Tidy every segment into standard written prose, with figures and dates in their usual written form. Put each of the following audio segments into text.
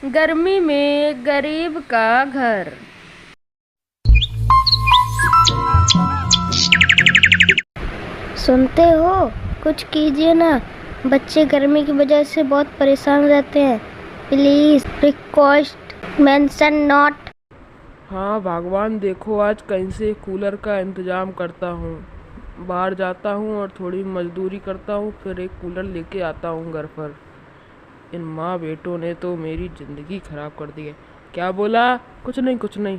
गर्मी में गरीब का घर। सुनते हो? कुछ कीजिए ना, बच्चे गर्मी की वजह से बहुत परेशान रहते हैं। Please request mention not. हाँ भगवान, देखो आज कहीं से कूलर का इंतज़ाम करता हूँ। बाहर जाता हूँ और थोड़ी मजदूरी करता हूँ, फिर एक कूलर लेके आता हूँ घर पर। इन माँ बेटों ने तो मेरी ज़िंदगी ख़राब कर दी है। क्या बोला? कुछ नहीं कुछ नहीं।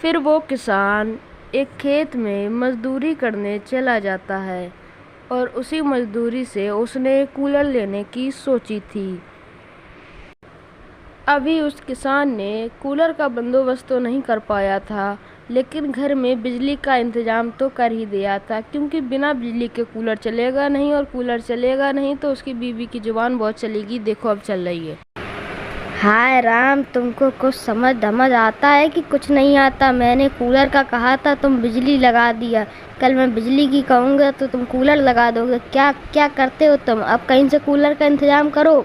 फिर वो किसान एक खेत में मजदूरी करने चला जाता है और उसी मजदूरी से उसने कूलर लेने की सोची थी। अभी उस किसान ने कूलर का बंदोबस्त तो नहीं कर पाया था, लेकिन घर में बिजली का इंतज़ाम तो कर ही दिया था, क्योंकि बिना बिजली के कूलर चलेगा नहीं, और कूलर चलेगा नहीं तो उसकी बीवी की जुबान बहुत चलेगी। देखो अब चल रही है। हाय राम, तुमको कुछ समझ धमझ आता है कि कुछ नहीं आता? मैंने कूलर का कहा था, तुम बिजली लगा दिया। कल मैं बिजली की कहूँगा तो तुम कूलर लगा दोगे। क्या क्या करते हो तुम? अब कहीं से कूलर का इंतजाम करो।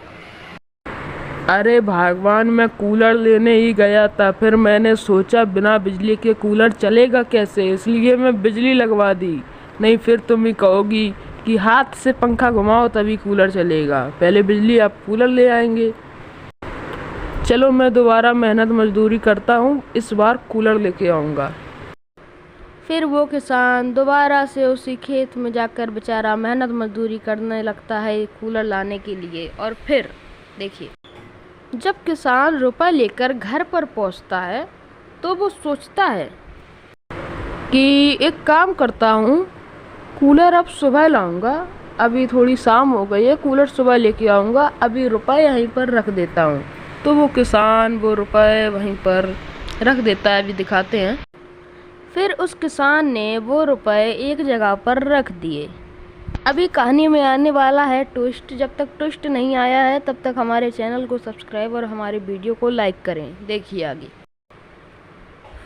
अरे भगवान, मैं कूलर लेने ही गया था, फिर मैंने सोचा बिना बिजली के कूलर चलेगा कैसे, इसलिए मैं बिजली लगवा दी। नहीं फिर तुम ही कहोगी कि हाथ से पंखा घुमाओ तभी कूलर चलेगा। पहले बिजली, अब कूलर ले आएंगे। चलो मैं दोबारा मेहनत मजदूरी करता हूँ, इस बार कूलर लेके आऊँगा। फिर वो किसान दोबारा से उसी खेत में जाकर बेचारा मेहनत मजदूरी करने लगता है कूलर लाने के लिए। और फिर देखिए, जब किसान रुपया लेकर घर पर पहुंचता है तो वो सोचता है कि एक काम करता हूँ, कूलर अब सुबह लाऊंगा। अभी थोड़ी शाम हो गई है, कूलर सुबह लेके आऊँगा, अभी रुपये यहीं पर रख देता हूँ। तो वो किसान वो रुपये वहीं पर रख देता है। अभी दिखाते हैं। फिर उस किसान ने वो रुपए एक जगह पर रख दिए। अभी कहानी में आने वाला है ट्विस्ट। जब तक ट्विस्ट नहीं आया है तब तक हमारे चैनल को सब्सक्राइब और हमारे वीडियो को लाइक करें। देखिए आगे।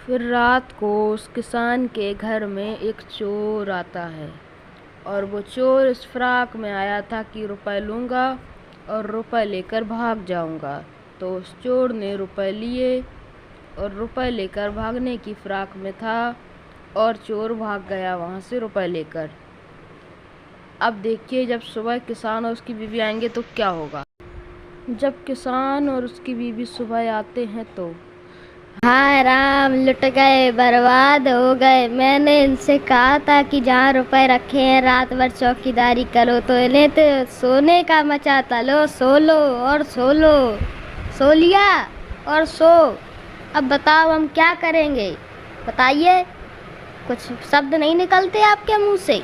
फिर रात को उस किसान के घर में एक चोर आता है, और वो चोर इस फ्राक में आया था कि रुपए लूँगा और रुपए लेकर भाग जाऊँगा। तो उस चोर ने रुपए लिए और रुपए लेकर भागने की फ्राक में था, और चोर भाग गया वहाँ से रुपए लेकर। अब देखिए, जब सुबह किसान और उसकी बीवी आएंगे तो क्या होगा। जब किसान और उसकी बीवी सुबह आते हैं तो हाय राम, लुट गए, बर्बाद हो गए। मैंने इनसे कहा था कि जहाँ रुपए रखे हैं रात भर चौकीदारी करो, तो इन्हें तो सोने का मचा था। लो सो लो और सो लो, सो लिया और सो। अब बताओ हम क्या करेंगे? बताइए, कुछ शब्द नहीं निकलते आपके मुंह से?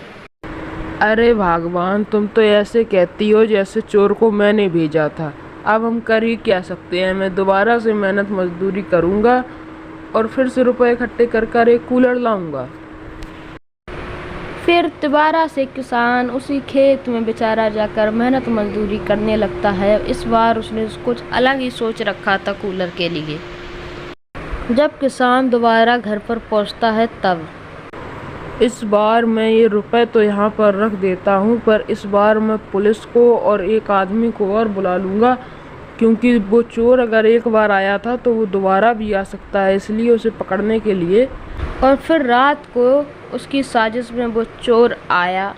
अरे भगवान, तुम तो ऐसे कहती हो जैसे चोर को मैंने भेजा था। अब हम कर ही क्या सकते हैं। मैं दोबारा से मेहनत मजदूरी करूँगा और फिर से रुपए इकट्ठे कर कर एक कूलर लाऊंगा। फिर दोबारा से किसान उसी खेत में बेचारा जाकर मेहनत मजदूरी करने लगता है। इस बार उसने कुछ अलग ही सोच रखा था कूलर के लिए। जब किसान दोबारा घर पर पहुंचता है तब इस बार मैं ये रुपए तो यहाँ पर रख देता हूँ, पर इस बार मैं पुलिस को और एक आदमी को और बुला लूँगा, क्योंकि वो चोर अगर एक बार आया था तो वो दोबारा भी आ सकता है, इसलिए उसे पकड़ने के लिए। और फिर रात को उसकी साजिश में वो चोर आया,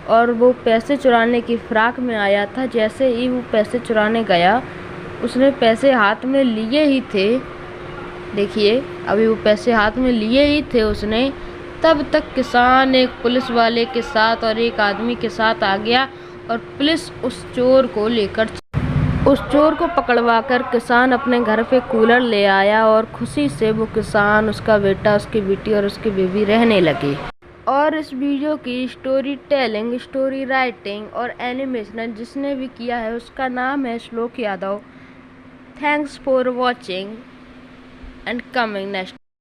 और वो पैसे चुराने की फ्राक में आया था। जैसे ही वो पैसे चुराने गया, उसने पैसे हाथ में लिए ही थे। देखिए, अभी वो पैसे हाथ में लिए ही थे उसने, तब तक किसान एक पुलिस वाले के साथ और एक आदमी के साथ आ गया, और पुलिस उस चोर को पकड़वाकर किसान अपने घर पे कूलर ले आया, और खुशी से वो किसान, उसका बेटा, उसकी बेटी और उसकी बीवी रहने लगे। और इस वीडियो की स्टोरी टेलिंग, स्टोरी राइटिंग और एनिमेशन जिसने भी किया है उसका नाम है श्लोक Yadav. Thanks for watching and coming next.